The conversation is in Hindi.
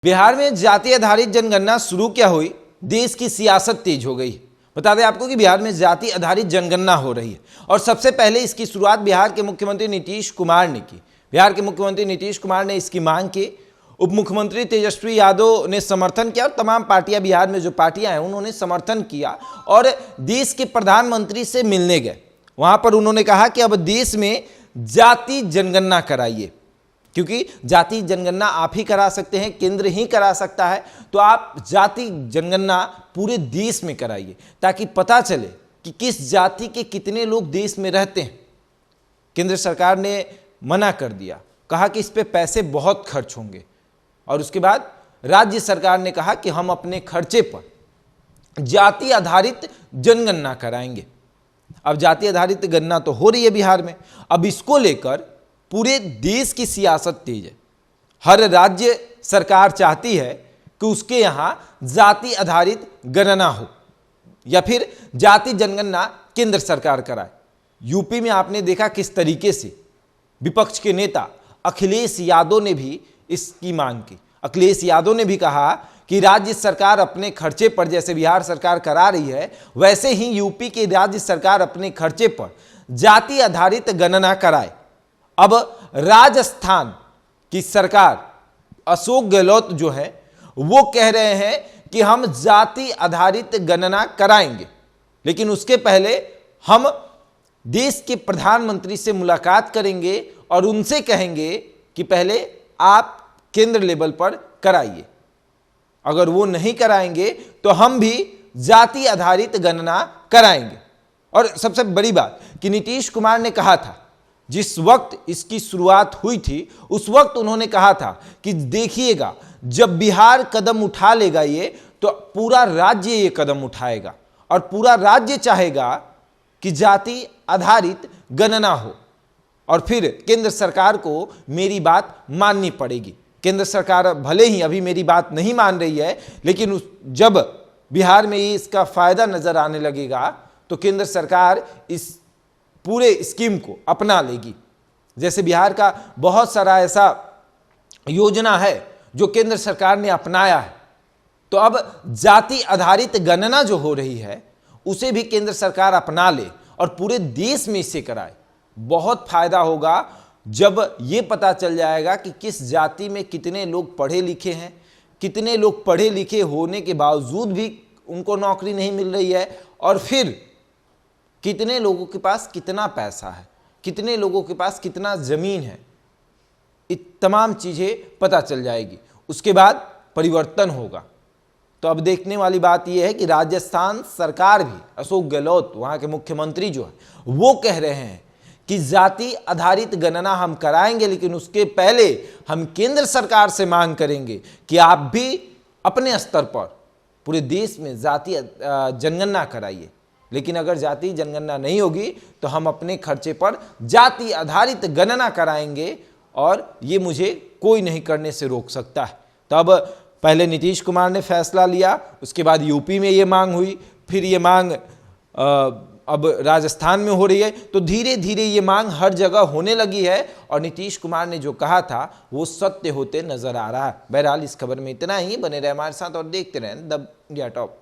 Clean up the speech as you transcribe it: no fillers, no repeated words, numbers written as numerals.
बिहार में जाति आधारित जनगणना शुरू क्या हुई, देश की सियासत तेज हो गई। बता दें आपको कि बिहार में जाति आधारित जनगणना हो रही है और सबसे पहले इसकी शुरुआत बिहार के मुख्यमंत्री नीतीश कुमार ने की। बिहार के मुख्यमंत्री नीतीश कुमार ने इसकी मांग की। उप मुख्यमंत्री तेजस्वी यादव ने समर्थन किया और तमाम पार्टियां, बिहार में जो पार्टियां हैं उन्होंने समर्थन किया और देश के प्रधानमंत्री से मिलने गए। वहां पर उन्होंने कहा कि अब देश में जाति जनगणना कराइए, क्योंकि जाति जनगणना आप ही करा सकते हैं, केंद्र ही करा सकता है। तो आप जाति जनगणना पूरे देश में कराइए ताकि पता चले कि किस जाति के कितने लोग देश में रहते हैं। केंद्र सरकार ने मना कर दिया, कहा कि इस पे पैसे बहुत खर्च होंगे और उसके बाद राज्य सरकार ने कहा कि हम अपने खर्चे पर जाति आधारित जनगणना कराएंगे। अब जाति आधारित गणना तो हो रही है बिहार में, अब इसको लेकर पूरे देश की सियासत तेज है। हर राज्य सरकार चाहती है कि उसके यहां जाति आधारित गणना हो या फिर जाति जनगणना केंद्र सरकार कराए। यूपी में आपने देखा किस तरीके से विपक्ष के नेता अखिलेश यादव ने भी इसकी मांग की। अखिलेश यादव ने भी कहा कि राज्य सरकार अपने खर्चे पर, जैसे बिहार सरकार करा रही है वैसे ही यूपी की राज्य सरकार अपने खर्चे पर जाति आधारित गणना कराए। अब राजस्थान की सरकार, अशोक गहलोत जो है वो कह रहे हैं कि हम जाति आधारित गणना कराएंगे, लेकिन उसके पहले हम देश के प्रधानमंत्री से मुलाकात करेंगे और उनसे कहेंगे कि पहले आप केंद्र लेवल पर कराइए। अगर वो नहीं कराएंगे तो हम भी जाति आधारित गणना कराएंगे। और सबसे बड़ी बात कि नीतीश कुमार ने कहा था, जिस वक्त इसकी शुरुआत हुई थी उस वक्त उन्होंने कहा था कि देखिएगा जब बिहार कदम उठा लेगा ये, तो पूरा राज्य ये कदम उठाएगा और पूरा राज्य चाहेगा कि जाति आधारित गणना हो और फिर केंद्र सरकार को मेरी बात माननी पड़ेगी। केंद्र सरकार भले ही अभी मेरी बात नहीं मान रही है, लेकिन जब बिहार में ये इसका फायदा नजर आने लगेगा तो केंद्र सरकार इस पूरे स्कीम को अपना लेगी। जैसे बिहार का बहुत सारा ऐसा योजना है जो केंद्र सरकार ने अपनाया है, तो अब जाति आधारित गणना जो हो रही है उसे भी केंद्र सरकार अपना ले और पूरे देश में इसे कराए। बहुत फायदा होगा जब ये पता चल जाएगा कि किस जाति में कितने लोग पढ़े लिखे हैं, कितने लोग पढ़े लिखे होने के बावजूद भी उनको नौकरी नहीं मिल रही है, और फिर कितने लोगों के पास कितना पैसा है, कितने लोगों के पास कितना जमीन है। ये तमाम चीजें पता चल जाएगी, उसके बाद परिवर्तन होगा। तो अब देखने वाली बात यह है कि राजस्थान सरकार भी, अशोक गहलोत वहां के मुख्यमंत्री जो है वो कह रहे हैं कि जाति आधारित गणना हम कराएंगे, लेकिन उसके पहले हम केंद्र सरकार से मांग करेंगे कि आप भी अपने स्तर पर पूरे देश में जाति जनगणना कराइए। लेकिन अगर जाति जनगणना नहीं होगी तो हम अपने खर्चे पर जाति आधारित गणना कराएंगे और ये मुझे कोई नहीं करने से रोक सकता है। तो अब पहले नीतीश कुमार ने फैसला लिया, उसके बाद यूपी में ये मांग हुई, फिर ये मांग अब राजस्थान में हो रही है। तो धीरे धीरे ये मांग हर जगह होने लगी है और नीतीश कुमार ने जो कहा था वो सत्य होते नजर आ रहा है। बहरहाल इस खबर में इतना ही। बने रहे हमारे साथ और देखते रहें द इंडिया टॉप।